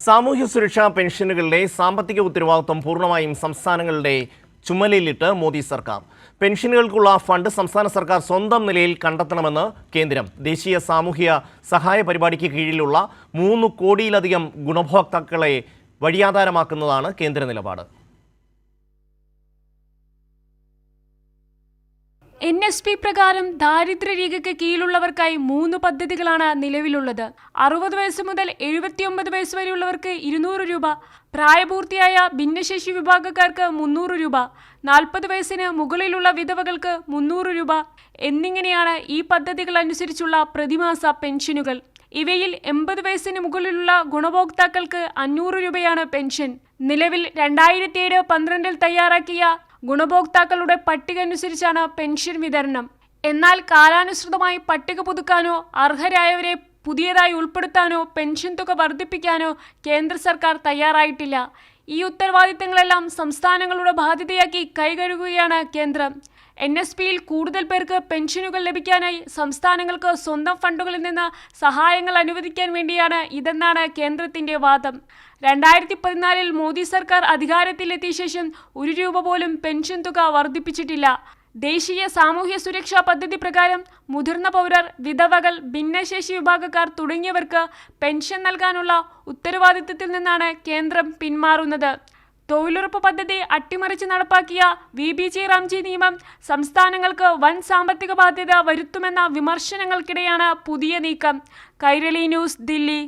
സാമൂഹ്യ സുരക്ഷാ പെൻഷനുകളുടെ സാമ്പത്തിക ഉത്തരവാദിത്വം പൂർണ്ണമായും സംസ്ഥാനങ്ങളുടെ ചുമലിലിട്ട് മോദി സർക്കാർ. പെൻഷനുകൾക്കുള്ള ഫണ്ട് സംസ്ഥാന സർക്കാർ സ്വന്തം നിലയിൽ കണ്ടെത്തണമെന്ന് കേന്ദ്രം. ദേശീയ സാമൂഹ്യ സഹായ പരിപാടിക്ക് കീഴിലുള്ള 3 കോടിയിലധികം ഗുണഭോക്താക്കളെ വഴിയാധാരമാക്കുന്നതാണ് കേന്ദ്ര നിലപാട്. NSP പ്രകാരം ദാരിദ്ര്യരേഖയ്ക്ക് കീഴിലുള്ളവർക്കായി 3 പദ്ധതികളാണ് നിലവിലുള്ളത്. 60 വയസ്സ് മുതൽ 79 വയസ്സ് വരെയുള്ളവർക്ക് 200 രൂപ, പ്രായപൂർത്തിയായ ഭിന്നശേഷി വിഭാഗക്കാർക്ക് 300 രൂപ, 40 വയസ്സിന് മുകളിലുള്ള വിധവകൾക്ക് 300 രൂപ എന്നിങ്ങനെയാണ് ഈ പദ്ധതികൾ അനുസരിച്ചുള്ള പ്രതിമാസ പെൻഷനുകൾ. ഇവയിൽ 80 വയസ്സിന് മുകളിലുള്ള ഗുണഭോക്താക്കൾക്ക് 500 രൂപയാണ് പെൻഷൻ. നിലവിൽ 2007-12 തയ്യാറാക്കിയ ഗുണഭോക്താക്കളുടെ പട്ടിക അനുസരിച്ചാണ് പെൻഷൻ വിതരണം. എന്നാൽ കാലാനുസൃതമായി പട്ടിക പുതുക്കാനോ അർഹരായവരെ പുതിയതായി ഉൾപ്പെടുത്താനോ പെൻഷൻ തുക വർദ്ധിപ്പിക്കാനോ കേന്ദ്ര സർക്കാർ തയ്യാറായിട്ടില്ല. ഈ ഉത്തരവാദിത്തങ്ങളെല്ലാം സംസ്ഥാനങ്ങളുടെ ബാധ്യതയാക്കി കൈകഴുകുകയാണ് കേന്ദ്രം. NSPയിൽ കൂടുതൽ പേർക്ക് പെൻഷനുകൾ ലഭിക്കാനായി സംസ്ഥാനങ്ങൾക്ക് സ്വന്തം ഫണ്ടുകളിൽ നിന്ന് സഹായങ്ങൾ അനുവദിക്കാൻ വേണ്ടിയാണ് ഇതെന്നാണ് കേന്ദ്രത്തിന്റെ വാദം. 2014 മോദി സർക്കാർ അധികാരത്തിലെത്തിയ ശേഷം 1 രൂപ പോലും പെൻഷൻ തുക വർദ്ധിപ്പിച്ചിട്ടില്ല. ദേശീയ സാമൂഹ്യ സുരക്ഷാ പദ്ധതി പ്രകാരം മുതിർന്ന പൗരർ, വിധവകൾ, ഭിന്നശേഷി വിഭാഗക്കാർ തുടങ്ങിയവർക്ക് പെൻഷൻ നൽകാനുള്ള ഉത്തരവാദിത്തത്തിൽ നിന്നാണ് കേന്ദ്രം പിന്മാറുന്നത്. തൊഴിലുറപ്പ് പദ്ധതി അട്ടിമറിച്ച് നടപ്പാക്കിയ VBG റാംജി നിയമം സംസ്ഥാനങ്ങൾക്ക് വൻ സാമ്പത്തിക ബാധ്യത വരുത്തുമെന്ന വിമർശനങ്ങൾക്കിടെയാണ് പുതിയ നീക്കം. കൈരളി ന്യൂസ്, ദില്ലി.